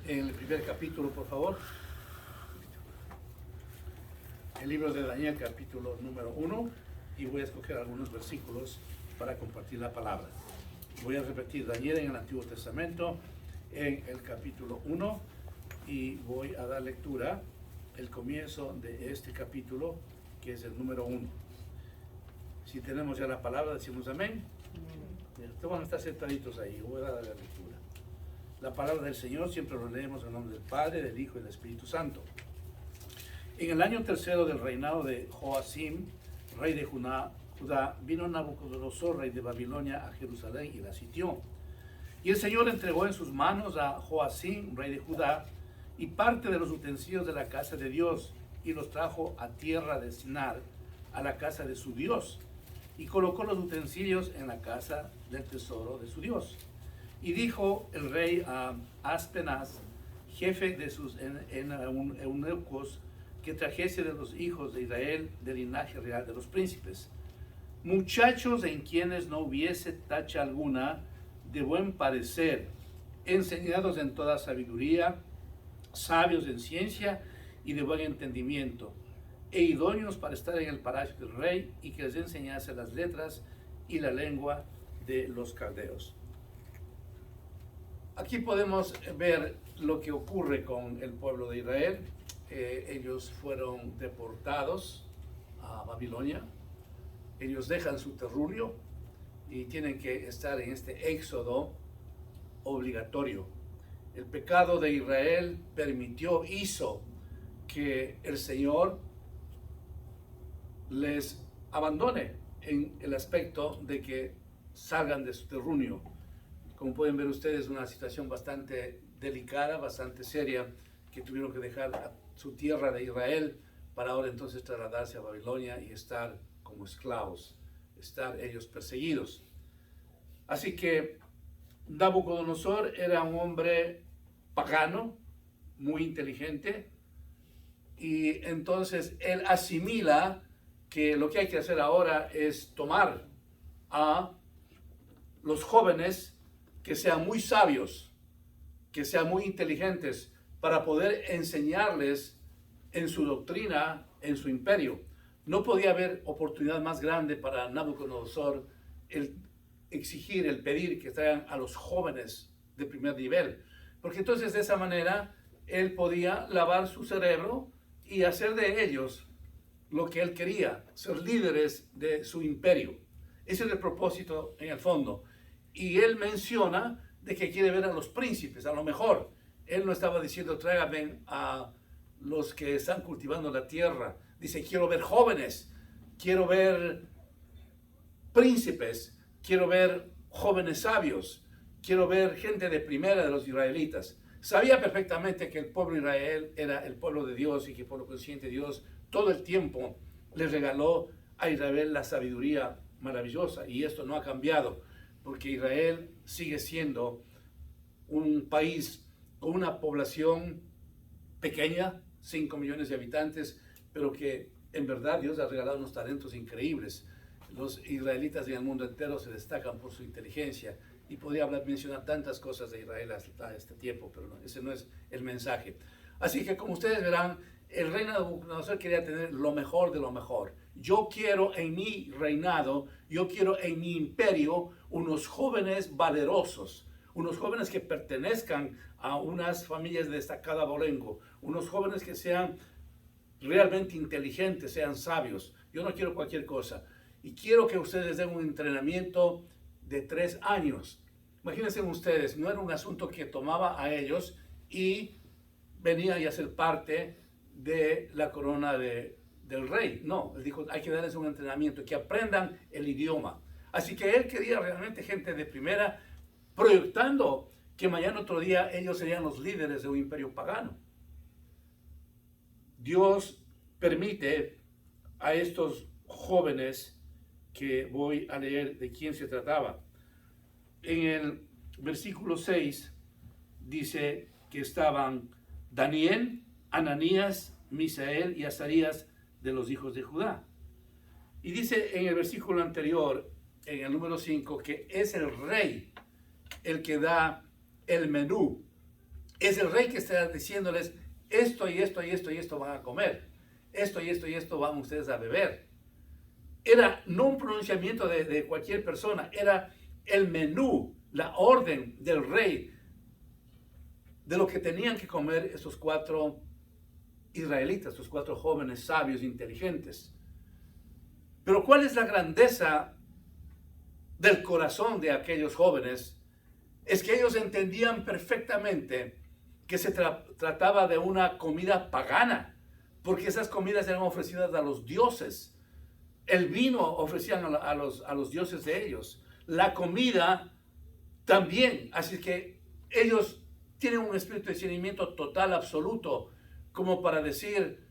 en el primer capítulo, por favor. El libro de Daniel, capítulo número 1, y voy a escoger algunos versículos para compartir la palabra. Voy a repetir Daniel en el Antiguo Testamento, en el capítulo 1, y voy a dar lectura el comienzo de este capítulo, que es el número 1. Si tenemos ya la palabra, decimos amén. Ustedes van a estar sentaditos ahí, voy a dar la lectura. La palabra del Señor siempre lo leemos en nombre del Padre, del Hijo y del Espíritu Santo. En el año tercero del reinado de Joacim, rey de Judá, vino Nabucodonosor, rey de Babilonia, a Jerusalén y la sitió. Y el Señor entregó en sus manos a Joacim, rey de Judá, y parte de los utensilios de la casa de Dios, y los trajo a tierra de Sinar, a la casa de su Dios, y colocó los utensilios en la casa del tesoro de su Dios. Y dijo el rey a Aspenaz, jefe de sus eunucos, que trajese de los hijos de Israel del linaje real de los príncipes, muchachos en quienes no hubiese tacha alguna, de buen parecer, enseñados en toda sabiduría, sabios en ciencia y de buen entendimiento, e idóneos para estar en el palacio del rey, y que les enseñase las letras y la lengua de los caldeos. Aquí podemos ver lo que ocurre con el pueblo de Israel. Ellos fueron deportados a Babilonia. Ellos dejan su terruño y tienen que estar en este éxodo obligatorio. El pecado de Israel hizo que el Señor les abandone en el aspecto de que salgan de su terruño. Como pueden ver ustedes, una situación bastante delicada, bastante seria, que tuvieron que dejar a su tierra de Israel para ahora entonces trasladarse a Babilonia y estar como esclavos, estar ellos perseguidos. Así que Nabucodonosor era un hombre pagano, muy inteligente, y entonces él asimila que lo que hay que hacer ahora es tomar a los jóvenes que sean muy sabios, que sean muy inteligentes, para poder enseñarles en su doctrina, en su imperio. No podía haber oportunidad más grande para Nabucodonosor el exigir, el pedir que traigan a los jóvenes de primer nivel, porque entonces de esa manera él podía lavar su cerebro y hacer de ellos lo que él quería, ser líderes de su imperio. Ese es el propósito en el fondo. Y él menciona de que quiere ver a los príncipes, a lo mejor. Él no estaba diciendo tráigame a los que están cultivando la tierra. Dice quiero ver jóvenes, quiero ver príncipes, quiero ver jóvenes sabios, quiero ver gente de primera de los israelitas. Sabía perfectamente que el pueblo de Israel era el pueblo de Dios y que por lo consciente Dios todo el tiempo le regaló a Israel la sabiduría maravillosa, y esto no ha cambiado, porque Israel sigue siendo un país con una población pequeña, 5 millones de habitantes, pero que en verdad Dios ha regalado unos talentos increíbles. Los israelitas en el mundo entero se destacan por su inteligencia, y podría mencionar tantas cosas de Israel hasta este tiempo, pero no, ese no es el mensaje. Así que como ustedes verán, el rey Nabucodonosor quería tener lo mejor de lo mejor. Yo quiero en mi reinado, yo quiero en mi imperio unos jóvenes valerosos, unos jóvenes que pertenezcan a unas familias de destacada abolengo, unos jóvenes que sean realmente inteligentes, sean sabios. Yo no quiero cualquier cosa. Y quiero que ustedes den un entrenamiento de 3 años. Imagínense ustedes, no era un asunto que tomaba a ellos y venía a ser parte de la corona del rey. No, él dijo, hay que darles un entrenamiento, que aprendan el idioma. Así que él quería realmente gente de primera, proyectando que mañana otro día ellos serían los líderes de un imperio pagano. Dios permite a estos jóvenes, que voy a leer de quién se trataba. En el versículo 6 dice que estaban Daniel, Ananías, Misael y Azarías de los hijos de Judá. Y dice en el versículo anterior, en el número 5, que es el rey el que da el menú. Es el rey que está diciéndoles, esto y esto y esto y esto van a comer. Esto y esto y esto van ustedes a beber. Era no un pronunciamiento de cualquier persona, era el menú, la orden del rey de lo que tenían que comer esos 4 israelitas, esos 4 jóvenes sabios, inteligentes. Pero ¿cuál es la grandeza del corazón de aquellos jóvenes? Es que ellos entendían perfectamente que se trataba de una comida pagana, porque esas comidas eran ofrecidas a los dioses. El vino ofrecían a los dioses de ellos. La comida también. Así que ellos tienen un espíritu de discernimiento total, absoluto, como para decir,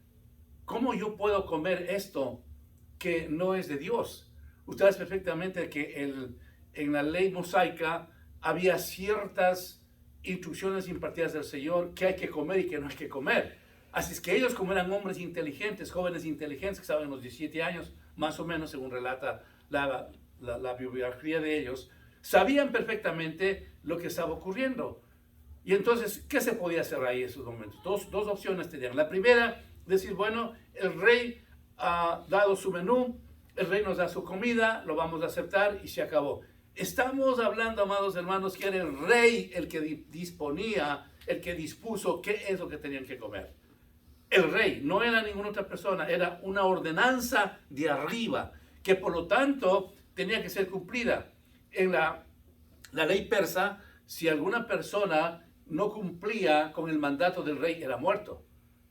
¿cómo yo puedo comer esto que no es de Dios? Ustedes perfectamente que en la ley mosaica había ciertas instrucciones impartidas del Señor que hay que comer y que no hay que comer. Así es que ellos, como eran hombres inteligentes, jóvenes inteligentes, que estaban en los 17 años, más o menos, según relata la biografía de ellos, sabían perfectamente lo que estaba ocurriendo. Y entonces, ¿qué se podía hacer ahí en esos momentos? Dos opciones tenían. La primera, decir, bueno, el rey ha dado su menú, el rey nos da su comida, lo vamos a aceptar y se acabó. Estamos hablando, amados hermanos, que era el rey el que disponía, el que dispuso qué es lo que tenían que comer. El rey, no era ninguna otra persona, era una ordenanza de arriba, que por lo tanto tenía que ser cumplida. En la ley persa, si alguna persona no cumplía con el mandato del rey, era muerto.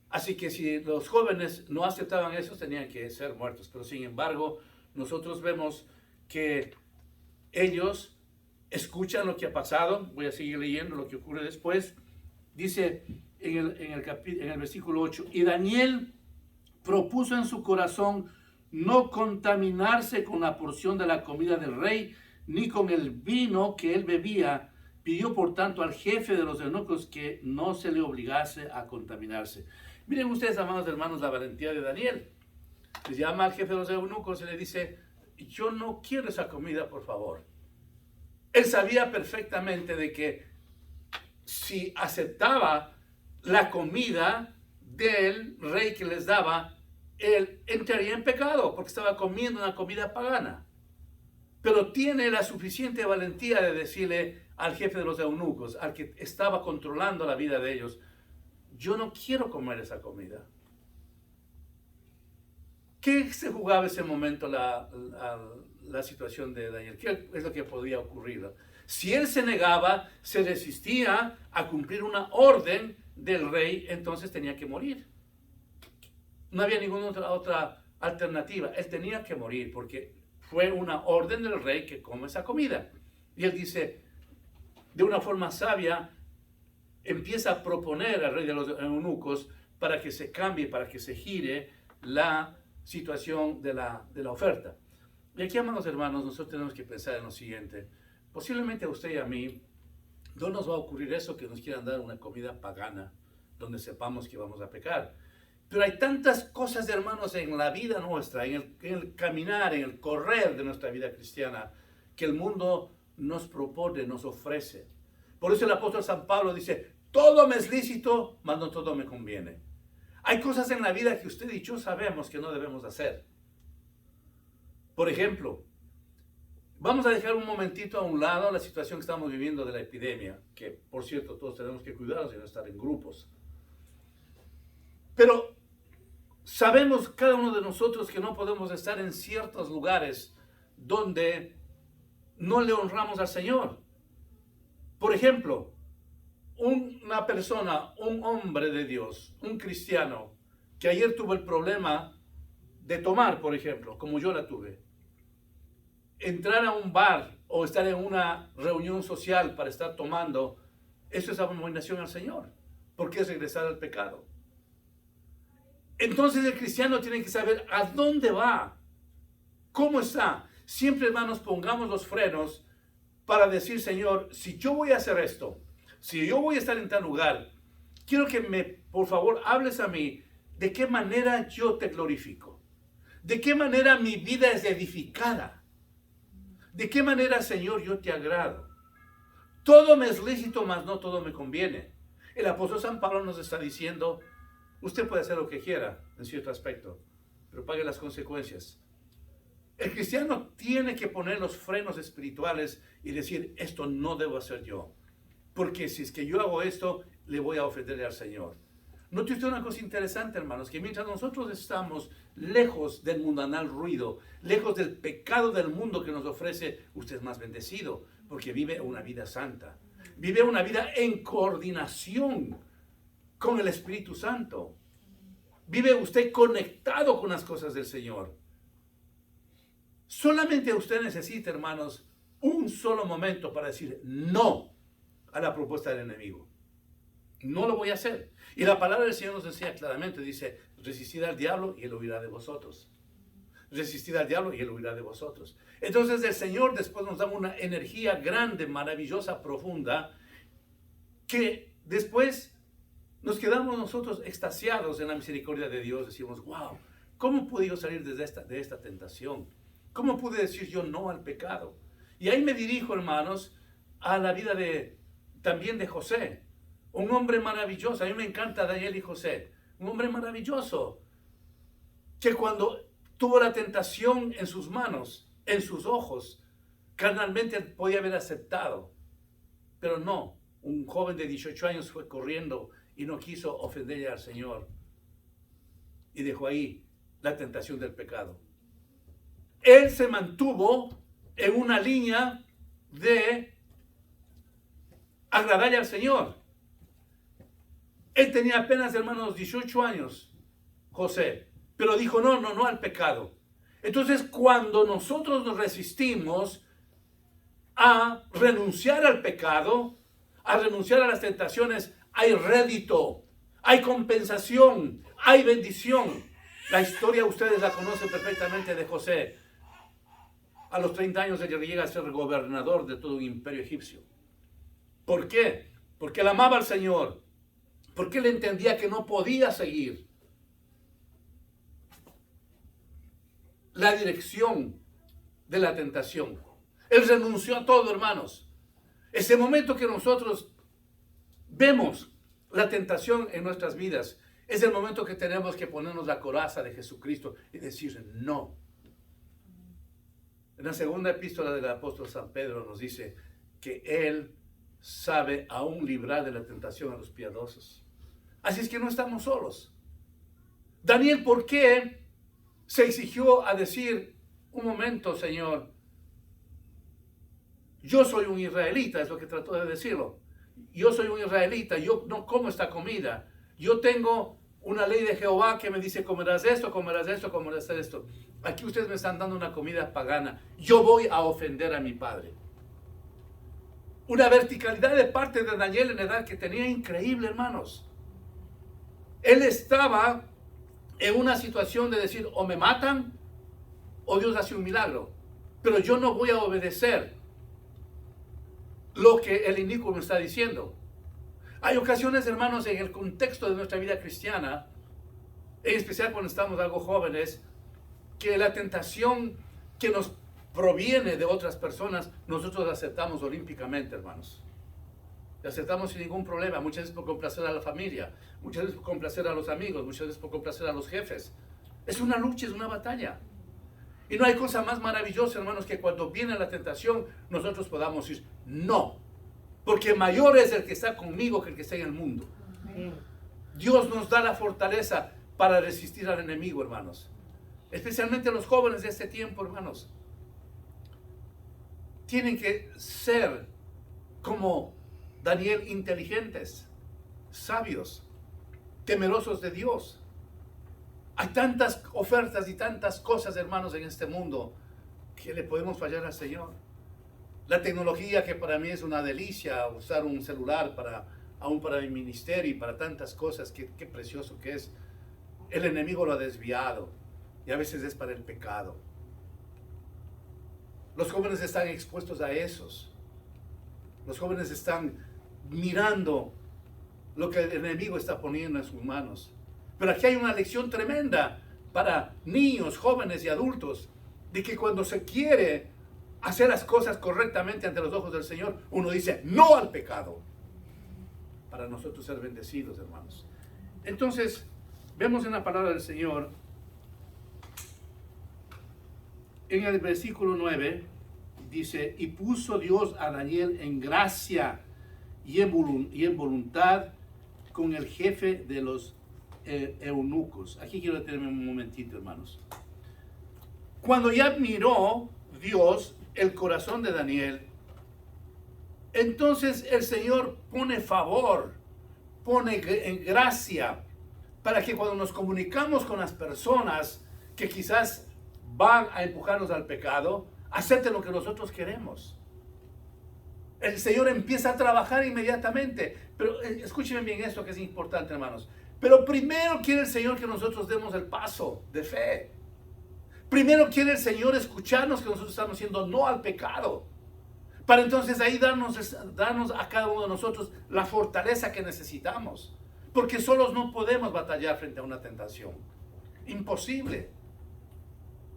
Así que si los jóvenes no aceptaban eso, tenían que ser muertos. Pero sin embargo, nosotros vemos que ellos escuchan lo que ha pasado. Voy a seguir leyendo lo que ocurre después. Dice en el versículo 8, y Daniel propuso en su corazón no contaminarse con la porción de la comida del rey, ni con el vino que él bebía. Pidió por tanto al jefe de los eunucos que no se le obligase a contaminarse. Miren ustedes, amados hermanos, la valentía de Daniel. Les llama al jefe de los eunucos y le dice, yo no quiero esa comida, por favor. Él sabía perfectamente de que si aceptaba la comida del rey que les daba, él entraría en pecado porque estaba comiendo una comida pagana. Pero tiene la suficiente valentía de decirle al jefe de los eunucos, al que estaba controlando la vida de ellos, yo no quiero comer esa comida. ¿Qué se jugaba en ese momento la situación de Daniel? ¿Qué es lo que podía ocurrir? Si él se negaba, se resistía a cumplir una orden del rey, entonces tenía que morir. No había ninguna otra alternativa. Él tenía que morir porque fue una orden del rey que come esa comida. Y él dice, de una forma sabia, empieza a proponer al rey de los eunucos para que se cambie, para que se gire la situación de la oferta. Y aquí, amados hermanos, nosotros tenemos que pensar en lo siguiente. Posiblemente a usted y a mí no nos va a ocurrir eso, que nos quieran dar una comida pagana donde sepamos que vamos a pecar. Pero hay tantas cosas, hermanos, en la vida nuestra, en el caminar, en el correr de nuestra vida cristiana, que el mundo nos propone, nos ofrece. Por eso el apóstol San Pablo dice, todo me es lícito, mas no todo me conviene. Hay cosas en la vida que usted y yo sabemos que no debemos hacer. Por ejemplo, vamos a dejar un momentito a un lado la situación que estamos viviendo de la epidemia, que por cierto todos tenemos que cuidarnos y no estar en grupos. Pero sabemos cada uno de nosotros que no podemos estar en ciertos lugares donde no le honramos al Señor. Por ejemplo, una persona, un hombre de Dios, un cristiano, que ayer tuvo el problema de tomar, por ejemplo, como yo la tuve. Entrar a un bar o estar en una reunión social para estar tomando, eso es abominación al Señor, porque es regresar al pecado. Entonces el cristiano tiene que saber a dónde va, cómo está. Siempre, hermanos, pongamos los frenos para decir, Señor, si yo voy a hacer esto, si yo voy a estar en tal lugar, quiero que por favor, hables a mí de qué manera yo te glorifico, de qué manera mi vida es edificada, de qué manera, Señor, yo te agrado. Todo me es lícito, mas no todo me conviene. El apóstol San Pablo nos está diciendo, usted puede hacer lo que quiera en cierto aspecto, pero pague las consecuencias. El cristiano tiene que poner los frenos espirituales y decir, esto no debo hacer yo, porque si es que yo hago esto, le voy a ofender al Señor. Note usted una cosa interesante, hermanos, que mientras nosotros estamos lejos del mundanal ruido, lejos del pecado del mundo que nos ofrece, usted es más bendecido, porque vive una vida santa. Vive una vida en coordinación con el Espíritu Santo. Vive usted conectado con las cosas del Señor. Solamente usted necesita, hermanos, un solo momento para decir no a la propuesta del enemigo. No lo voy a hacer. Y la palabra del Señor nos enseña claramente, dice, resistid al diablo y él huirá de vosotros. Resistid al diablo y él huirá de vosotros. Entonces el Señor después nos da una energía grande, maravillosa, profunda, que después nos quedamos nosotros extasiados en la misericordia de Dios. Decimos, wow, ¿cómo pude yo salir de esta tentación? ¿Cómo pude decir yo no al pecado? Y ahí me dirijo, hermanos, a la vida también de José. Un hombre maravilloso. A mí me encanta Daniel y José. Un hombre maravilloso. Que cuando tuvo la tentación en sus manos, en sus ojos, carnalmente podía haber aceptado. Pero no. Un joven de 18 años fue corriendo y no quiso ofenderle al Señor. Y dejó ahí la tentación del pecado. Él se mantuvo en una línea de agradarle al Señor. Él tenía apenas, hermanos, 18 años, José, pero dijo no al pecado. Entonces, cuando nosotros nos resistimos a renunciar al pecado, a renunciar a las tentaciones, hay rédito, hay compensación, hay bendición. La historia ustedes la conocen perfectamente de José. A los 30 años él llega a ser gobernador de todo un imperio egipcio. ¿Por qué? Porque él amaba al Señor. Porque él entendía que no podía seguir la dirección de la tentación. Él renunció a todo, hermanos. Ese momento que nosotros vemos la tentación en nuestras vidas, es el momento que tenemos que ponernos la coraza de Jesucristo y decir no. En la segunda epístola del apóstol San Pedro nos dice que él sabe aún librar de la tentación a los piadosos. Así es que no estamos solos. Daniel, ¿por qué se exigió a decir, un momento, Señor, yo soy un israelita? Es lo que trató de decirlo. Yo soy un israelita, yo no como esta comida. Yo tengo una ley de Jehová que me dice, comerás esto, comerás esto, comerás esto. Aquí ustedes me están dando una comida pagana. Yo voy a ofender a mi padre. Una verticalidad de parte de Daniel en la edad que tenía increíble, hermanos. Él estaba en una situación de decir, o me matan, o Dios hace un milagro. Pero yo no voy a obedecer lo que el inicuo me está diciendo. Hay ocasiones, hermanos, en el contexto de nuestra vida cristiana, en especial cuando estamos algo jóvenes, que la tentación que nos proviene de otras personas, nosotros la aceptamos olímpicamente, hermanos. La aceptamos sin ningún problema, muchas veces por complacer a la familia, muchas veces por complacer a los amigos, muchas veces por complacer a los jefes. Es una lucha, es una batalla. Y no hay cosa más maravillosa, hermanos, que cuando viene la tentación, nosotros podamos decir no. Porque mayor es el que está conmigo que el que está en el mundo. Dios nos da la fortaleza para resistir al enemigo, hermanos. Especialmente los jóvenes de este tiempo, hermanos. Tienen que ser como Daniel, inteligentes, sabios, temerosos de Dios. Hay tantas ofertas y tantas cosas, hermanos, en este mundo que le podemos fallar al Señor. La tecnología, que para mí es una delicia, usar un celular aún para mi ministerio y para tantas cosas, qué precioso que es. El enemigo lo ha desviado y a veces es para el pecado. Los jóvenes están expuestos a esos. Los jóvenes están mirando lo que el enemigo está poniendo en sus manos. Pero aquí hay una lección tremenda para niños, jóvenes y adultos, de que cuando se quiere hacer las cosas correctamente ante los ojos del Señor, uno dice no al pecado. para nosotros ser bendecidos, hermanos. Entonces, vemos en la palabra del Señor, en el versículo 9, dice, y puso Dios a Daniel en gracia y en voluntad con el jefe de los eunucos. Aquí quiero detenerme un momentito, hermanos. Cuando ya miró Dios el corazón de Daniel, entonces el Señor pone favor, pone gracia, para que cuando nos comunicamos con las personas que quizás van a empujarnos al pecado, acepten lo que nosotros queremos. El Señor empieza a trabajar inmediatamente. Pero escúchenme bien esto que es importante, hermanos. Pero primero quiere el Señor que nosotros demos el paso de fe. Primero quiere el Señor escucharnos que nosotros estamos diciendo no al pecado. Para entonces ahí darnos a cada uno de nosotros la fortaleza que necesitamos. Porque solos no podemos batallar frente a una tentación. Imposible.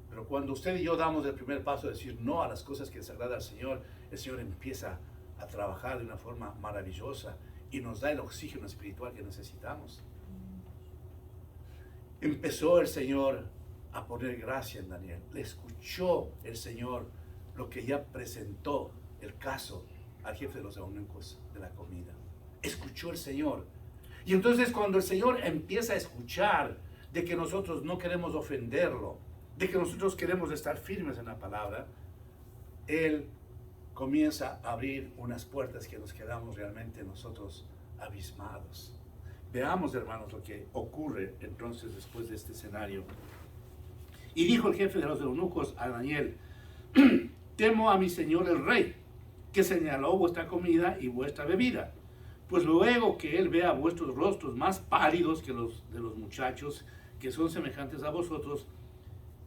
Pero cuando usted y yo damos el primer paso de decir no a las cosas que desagradan al Señor, el Señor empieza a trabajar de una forma maravillosa y nos da el oxígeno espiritual que necesitamos. Empezó el Señor a poner gracia en Daniel. Le escuchó el Señor lo que ya presentó el caso al jefe de los eunucos de la comida. Escuchó el Señor. Y entonces cuando el Señor empieza a escuchar de que nosotros no queremos ofenderlo, de que nosotros queremos estar firmes en la palabra, Él comienza a abrir unas puertas que nos quedamos realmente nosotros abismados. Veamos, hermanos, lo que ocurre entonces después de este escenario. Y dijo el jefe de los eunucos a Daniel, temo a mi señor el rey, que señaló vuestra comida y vuestra bebida. Pues luego que él vea vuestros rostros más pálidos que los de los muchachos que son semejantes a vosotros,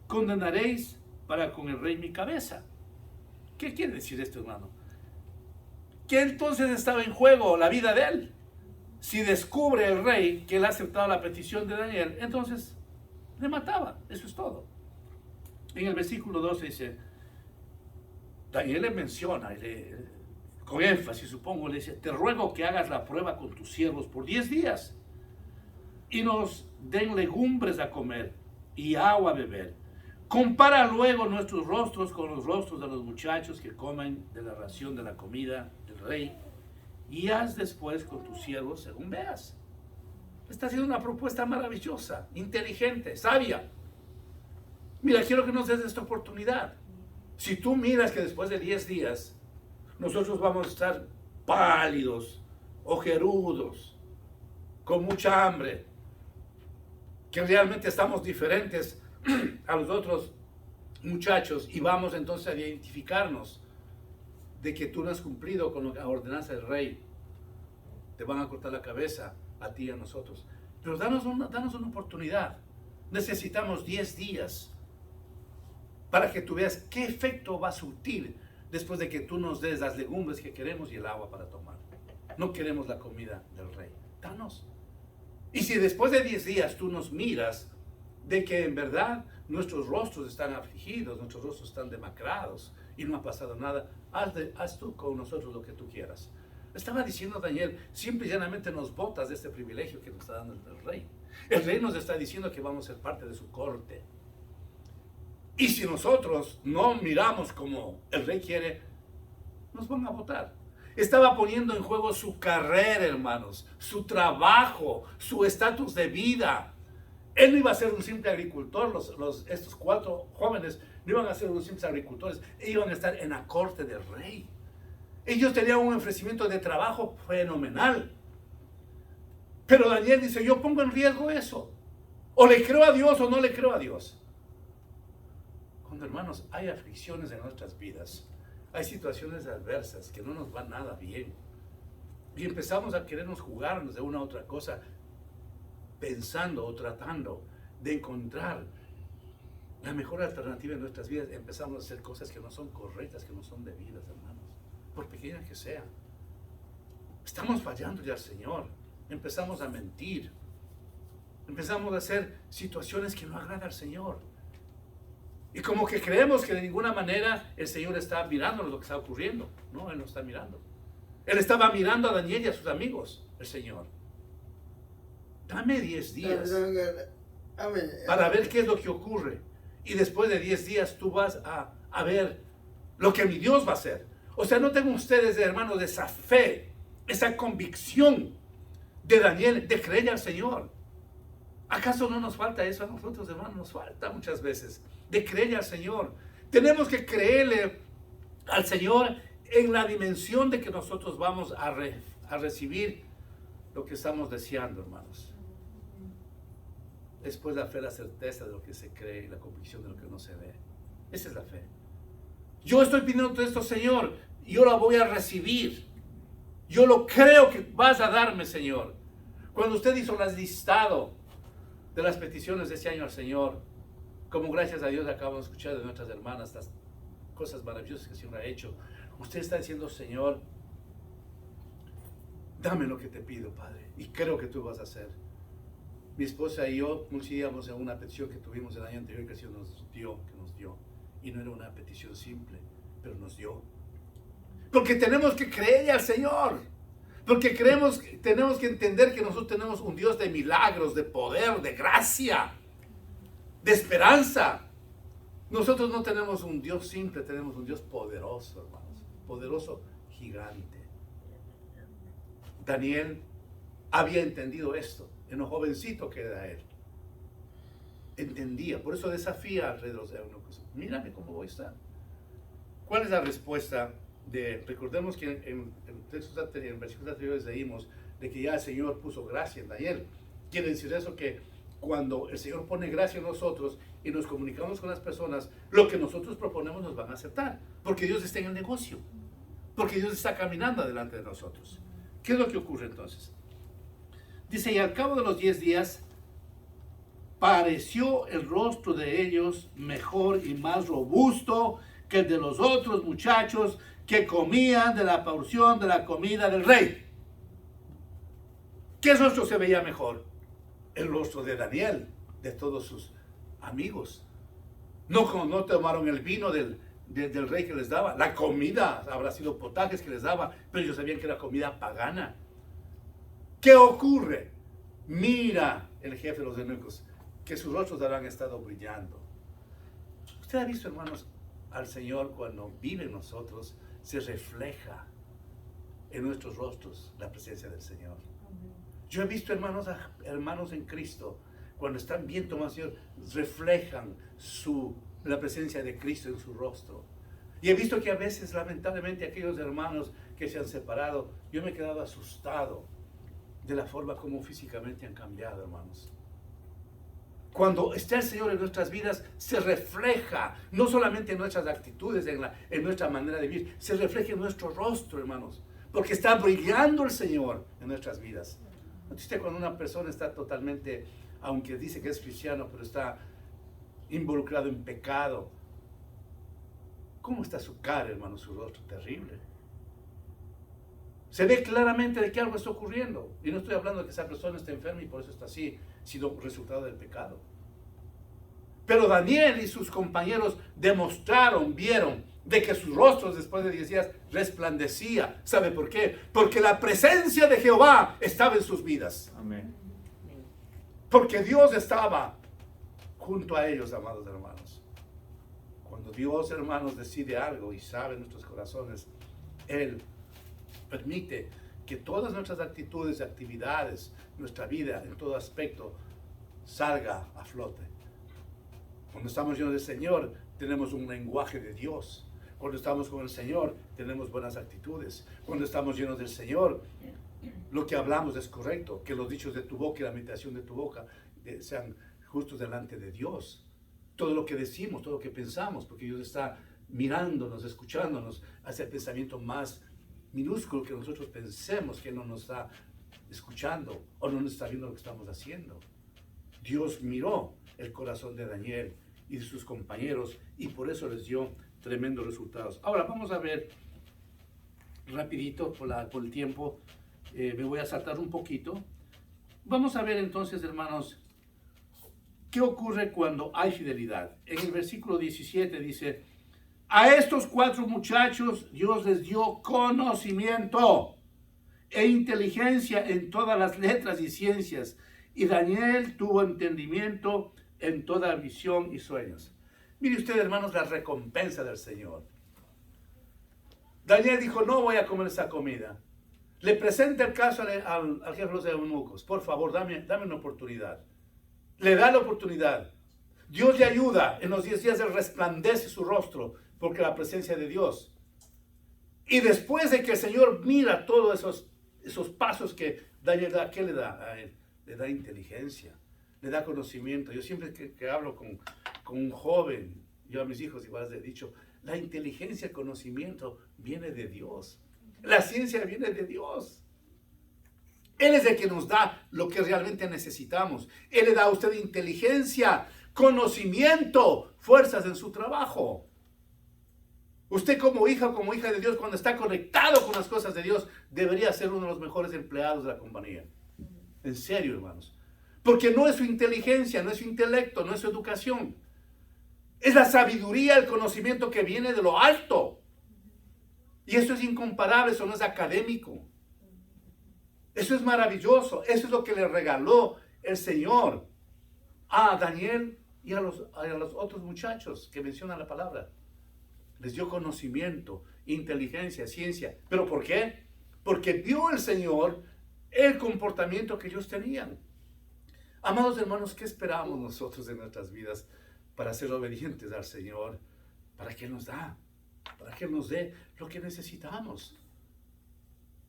condenaréis para con el rey mi cabeza. ¿Qué quiere decir esto, hermano? Que entonces estaba en juego la vida de él. Si descubre el rey que él ha aceptado la petición de Daniel, entonces le mataba. Eso es todo. En el versículo 12 dice, Daniel le menciona, con énfasis supongo, le dice, te ruego que hagas la prueba con tus siervos por 10 días y nos den legumbres a comer y agua a beber. Compara luego nuestros rostros con los rostros de los muchachos que comen de la ración de la comida del rey y haz después con tus siervos según veas. Está haciendo una propuesta maravillosa, inteligente, sabia. Mira, quiero que nos des esta oportunidad. Si tú miras que después de 10 días nosotros vamos a estar pálidos, ojerudos, con mucha hambre, que realmente estamos diferentes a los otros muchachos y vamos entonces a identificarnos de que tú no has cumplido con la ordenanza del rey, te van a cortar la cabeza a ti y a nosotros. Pero danos una oportunidad. Necesitamos 10 días para que tú veas qué efecto va a surtir después de que tú nos des las legumbres que queremos y el agua para tomar. No queremos la comida del rey. Danos. Y si después de 10 días tú nos miras de que en verdad nuestros rostros están afligidos, nuestros rostros están demacrados y no ha pasado nada, haz tú con nosotros lo que tú quieras. Estaba diciendo Daniel, simple y llanamente nos botas de este privilegio que nos está dando el rey. El rey nos está diciendo que vamos a ser parte de su corte. Y si nosotros no miramos como el rey quiere, nos van a votar. Estaba poniendo en juego su carrera, hermanos, su trabajo, su estatus de vida. Él no iba a ser un simple agricultor, estos 4 jóvenes no iban a ser unos simples agricultores, iban a estar en la corte del rey. Ellos tenían un ofrecimiento de trabajo fenomenal. Pero Daniel dice, yo pongo en riesgo eso. O le creo a Dios o no le creo a Dios. Cuando, hermanos, hay aflicciones en nuestras vidas, hay situaciones adversas que no nos van nada bien, y empezamos a querernos jugarnos de una u otra cosa, pensando o tratando de encontrar la mejor alternativa en nuestras vidas, empezamos a hacer cosas que no son correctas, que no son debidas, hermanos, por pequeñas que sean. Estamos fallándole al Señor, empezamos a mentir, empezamos a hacer situaciones que no agradan al Señor. Y como que creemos que de ninguna manera el Señor está mirando lo que está ocurriendo. No, Él no está mirando. Él estaba mirando a Daniel y a sus amigos. el Señor. Dame 10 días Amén. para ver qué es lo que ocurre. Y después de 10 días tú vas a ver lo que mi Dios va a hacer. O sea, no tengo ustedes, hermanos, esa fe, esa convicción de Daniel, de creer al Señor. ¿Acaso no nos falta eso a nosotros, hermanos? Nos falta muchas veces de creer al Señor. Tenemos que creerle al Señor en la dimensión de que nosotros vamos a recibir lo que estamos deseando, hermanos. Después la fe, la certeza de lo que se cree y la convicción de lo que no se ve. Esa es la fe. Yo estoy pidiendo todo esto, Señor, y yo lo voy a recibir. Yo lo creo que vas a darme, Señor. Cuando usted hizo el listado de las peticiones de ese año al Señor, como gracias a Dios acabamos de escuchar de nuestras hermanas las cosas maravillosas que el Señor ha hecho, usted está diciendo, Señor, dame lo que te pido, Padre, y creo que tú vas a hacer. Mi esposa y yo coincidíamos en una petición que tuvimos el año anterior que el Señor nos dio, y no era una petición simple, pero nos dio. Porque tenemos que creer al Señor, porque tenemos que entender que nosotros tenemos un Dios de milagros, de poder, de gracia, de esperanza. Nosotros no tenemos un Dios simple, tenemos un Dios poderoso, hermanos, poderoso, gigante. Daniel había entendido esto, en lo jovencito que era él. Entendía, por eso desafía alrededor de uno. Mírame cómo voy a estar. ¿Cuál es la respuesta? Recordemos que en versículos anteriores leímos de que ya el Señor puso gracia en Daniel. Quiere decir eso que cuando el Señor pone gracia en nosotros y nos comunicamos con las personas, lo que nosotros proponemos nos van a aceptar, porque Dios está en el negocio, porque Dios está caminando adelante de nosotros. ¿Qué es lo que ocurre entonces? Dice, y al cabo de los 10 días, pareció el rostro de ellos mejor y más robusto que el de los otros muchachos que comían de la porción de la comida del rey. ¿Qué rostro se veía mejor? El rostro de Daniel, de todos sus amigos. No tomaron el vino del rey que les daba. La comida habrá sido potajes que les daba, pero ellos sabían que era comida pagana. ¿Qué ocurre? Mira el jefe de los eunucos, que sus rostros habrán estado brillando. Usted ha visto, hermanos, al Señor cuando vive en nosotros, se refleja en nuestros rostros la presencia del Señor. Yo he visto hermanos en Cristo, cuando están bien tomados, Señor, reflejan la presencia de Cristo en su rostro. Y he visto que a veces, lamentablemente, aquellos hermanos que se han separado, yo me he quedado asustado de la forma como físicamente han cambiado, hermanos. Cuando está el Señor en nuestras vidas, se refleja, no solamente en nuestras actitudes, en nuestra manera de vivir, se refleja en nuestro rostro, hermanos, porque está brillando el Señor en nuestras vidas. ¿Viste cuando una persona está totalmente, aunque dice que es cristiano, pero está involucrado en pecado? ¿Cómo está su cara, hermano, su rostro? Terrible. Se ve claramente de que algo está ocurriendo. Y no estoy hablando de que esa persona esté enferma y por eso está así, sino resultado del pecado. Pero Daniel y sus compañeros vieron de que sus rostros después de 10 días resplandecía. ¿Sabe por qué? Porque la presencia de Jehová estaba en sus vidas. Amén. Porque Dios estaba junto a ellos, amados hermanos. Cuando Dios, hermanos, decide algo y sabe en nuestros corazones, Él permite que todas nuestras actitudes, actividades, nuestra vida, en todo aspecto, salga a flote. Cuando estamos llenos del Señor, tenemos un lenguaje de Dios. Cuando estamos con el Señor, tenemos buenas actitudes. Cuando estamos llenos del Señor, lo que hablamos es correcto. Que los dichos de tu boca y la meditación de tu boca sean justos delante de Dios. Todo lo que decimos, todo lo que pensamos, porque Dios está mirándonos, escuchándonos, hace el pensamiento más minúsculo que nosotros pensemos, que no nos está escuchando o no nos está viendo lo que estamos haciendo. Dios miró el corazón de Daniel y de sus compañeros y por eso les dio tremendos resultados. Ahora vamos a ver rapidito por el tiempo, me voy a saltar un poquito. Vamos a ver entonces, hermanos, ¿qué ocurre cuando hay fidelidad? En el versículo 17 dice: a estos 4 muchachos Dios les dio conocimiento e inteligencia en todas las letras y ciencias. Y Daniel tuvo entendimiento en toda visión y sueños. Mire usted, hermanos, la recompensa del Señor. Daniel dijo, no voy a comer esa comida. Le presenta el caso al jefe de los eunucos. Por favor, dame una oportunidad. Le da la oportunidad. Dios le ayuda. En los 10 días él resplandece su rostro porque la presencia de Dios. Y después de que el Señor mira todos esos pasos que Daniel da, ¿qué le da a él? Le da inteligencia, le da conocimiento. Yo siempre que hablo con un joven, yo a mis hijos igual les he dicho, la inteligencia, el conocimiento viene de Dios. La ciencia viene de Dios. Él es el que nos da lo que realmente necesitamos. Él le da a usted inteligencia, conocimiento, fuerzas en su trabajo. Usted como hija o como hija de Dios, cuando está conectado con las cosas de Dios, debería ser uno de los mejores empleados de la compañía. En serio, hermanos. Porque no es su inteligencia, no es su intelecto, no es su educación. Es la sabiduría, el conocimiento que viene de lo alto. Y eso es incomparable, eso no es académico. Eso es maravilloso. Eso es lo que le regaló el Señor a Daniel y a los otros muchachos que mencionan la palabra. Les dio conocimiento, inteligencia, ciencia. ¿Pero por qué? Porque vio el Señor el comportamiento que ellos tenían. Amados hermanos, ¿qué esperamos nosotros en nuestras vidas para ser obedientes al Señor? ¿Para qué nos da? Para que Él nos dé lo que necesitamos.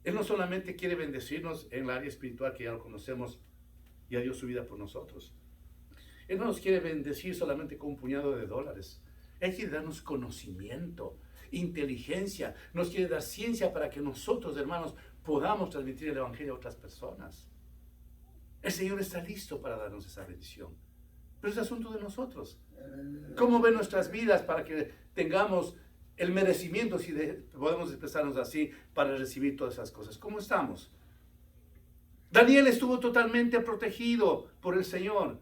Él no solamente quiere bendecirnos en el área espiritual, que ya lo conocemos, ya dio su vida por nosotros. Él no nos quiere bendecir solamente con un puñado de dólares. Él quiere darnos conocimiento, inteligencia, nos quiere dar ciencia para que nosotros, hermanos, podamos transmitir el Evangelio a otras personas. El Señor está listo para darnos esa bendición. Pero es asunto de nosotros. ¿Cómo ven nuestras vidas para que tengamos el merecimiento, si podemos expresarnos así, para recibir todas esas cosas? ¿Cómo estamos? Daniel estuvo totalmente protegido por el Señor.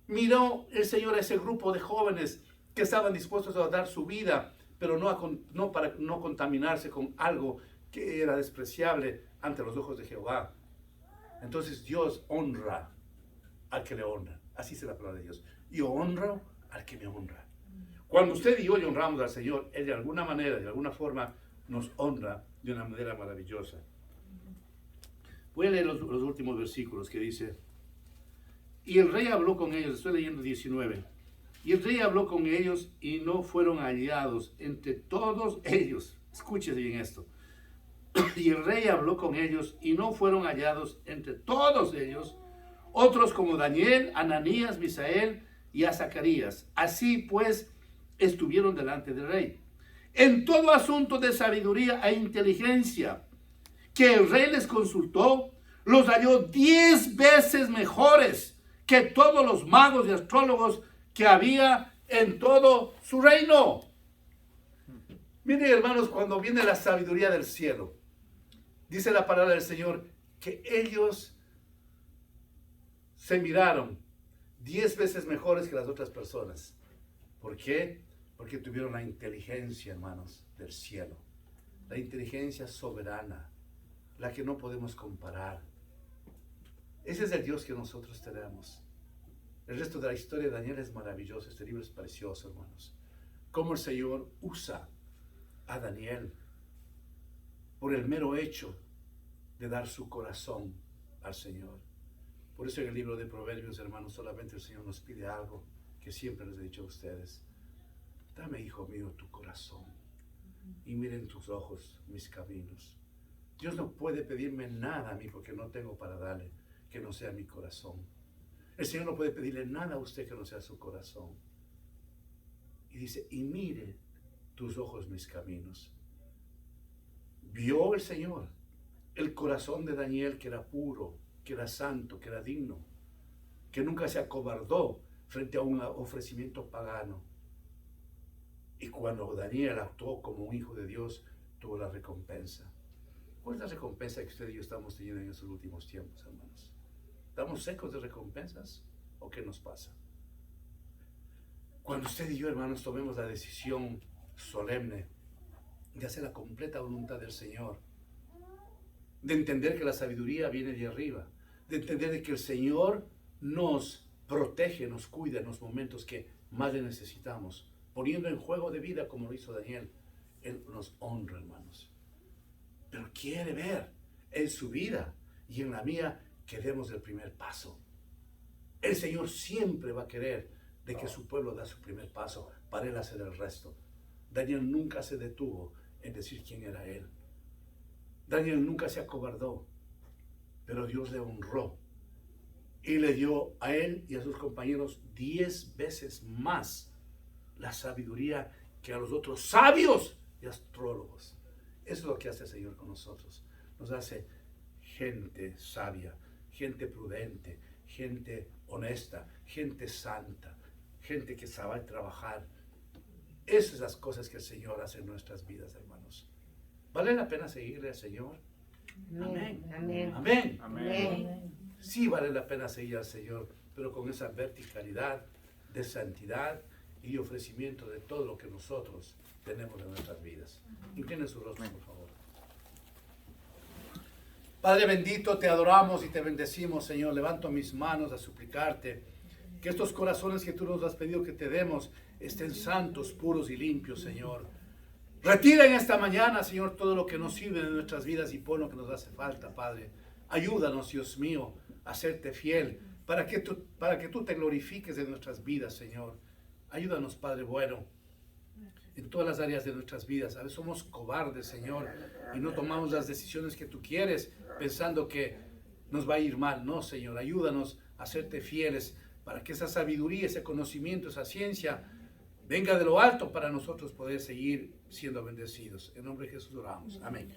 Miró el Señor a ese grupo de jóvenes que estaban dispuestos a dar su vida, pero no para no contaminarse con algo que era despreciable ante los ojos de Jehová. Entonces Dios honra al que le honra. Así es la palabra de Dios. Yo honro al que me honra. Cuando usted y yo le honramos al Señor, Él de alguna manera, de alguna forma, nos honra de una manera maravillosa. Voy a leer los últimos versículos que dice: y el rey habló con ellos, estoy leyendo 19. Y el rey habló con ellos y no fueron hallados entre todos ellos. Escúchese bien esto. Y el rey habló con ellos y no fueron hallados entre todos ellos otros como Daniel, Ananías, Misael y a Zacarías. Así pues estuvieron delante del rey en todo asunto de sabiduría e inteligencia que el rey les consultó, los halló 10 veces mejores que todos los magos y astrólogos que había en todo su reino. Miren, hermanos, cuando viene la sabiduría del cielo, dice la palabra del Señor que ellos se miraron 10 veces mejores que las otras personas. ¿Por qué? Porque tuvieron la inteligencia, hermanos, del cielo. La inteligencia soberana, la que no podemos comparar. Ese es el Dios que nosotros tenemos. El resto de la historia de Daniel es maravilloso. Este libro es precioso, hermanos. Cómo el Señor usa a Daniel por el mero hecho de dar su corazón al Señor. Por eso en el libro de Proverbios, hermanos, solamente el Señor nos pide algo que siempre les he dicho a ustedes: dame, hijo mío, tu corazón y miren tus ojos mis caminos. Dios no puede pedirme nada a mí porque no tengo para darle que no sea mi corazón. El Señor no puede pedirle nada a usted que no sea su corazón. Y dice: y mire tus ojos mis caminos. Vio el Señor el corazón de Daniel, que era puro, que era santo, que era digno, que nunca se acobardó frente a un ofrecimiento pagano. Y cuando Daniel actuó como un hijo de Dios, tuvo la recompensa. ¿Cuál es la recompensa que usted y yo estamos teniendo en estos últimos tiempos, hermanos? ¿Estamos secos de recompensas o qué nos pasa? Cuando usted y yo, hermanos, tomemos la decisión solemne de hacer la completa voluntad del Señor, de entender que la sabiduría viene de arriba, de entender de que el Señor nos protege, nos cuida en los momentos que más le necesitamos, poniendo en juego de vida como lo hizo Daniel. Él nos honra, hermanos, pero quiere ver en su vida y en la mía que demos el primer paso. El Señor siempre va a querer de que su pueblo da su primer paso para Él hacer el resto. Daniel nunca se detuvo en decir quién era Él. Daniel nunca se acobardó, pero Dios le honró y le dio a él y a sus compañeros 10 veces más la sabiduría que a los otros sabios y astrólogos. Eso es lo que hace el Señor con nosotros. Nos hace gente sabia, gente prudente, gente honesta, gente santa, gente que sabe trabajar. Esas son las cosas que el Señor hace en nuestras vidas, hermanos. ¿Vale la pena seguirle al Señor? Amén. Amén. Amén. Amén. Sí vale la pena seguir al Señor, pero con esa verticalidad de santidad y ofrecimiento de todo lo que nosotros tenemos en nuestras vidas. Inclinen su rostro, por favor. Padre bendito, te adoramos y te bendecimos, Señor. Levanto mis manos a suplicarte que estos corazones que tú nos has pedido que te demos estén santos, puros y limpios, Señor. Retira en esta mañana, Señor, todo lo que nos sirve en nuestras vidas y pon lo que nos hace falta, Padre. Ayúdanos, Dios mío, a serte fiel, para que tú te glorifiques en nuestras vidas, Señor. Ayúdanos, Padre bueno, en todas las áreas de nuestras vidas. A veces somos cobardes, Señor, y no tomamos las decisiones que tú quieres, pensando que nos va a ir mal. No, Señor, ayúdanos a serte fieles, para que esa sabiduría, ese conocimiento, esa ciencia venga de lo alto para nosotros poder seguir siendo bendecidos. En nombre de Jesús oramos. Amén.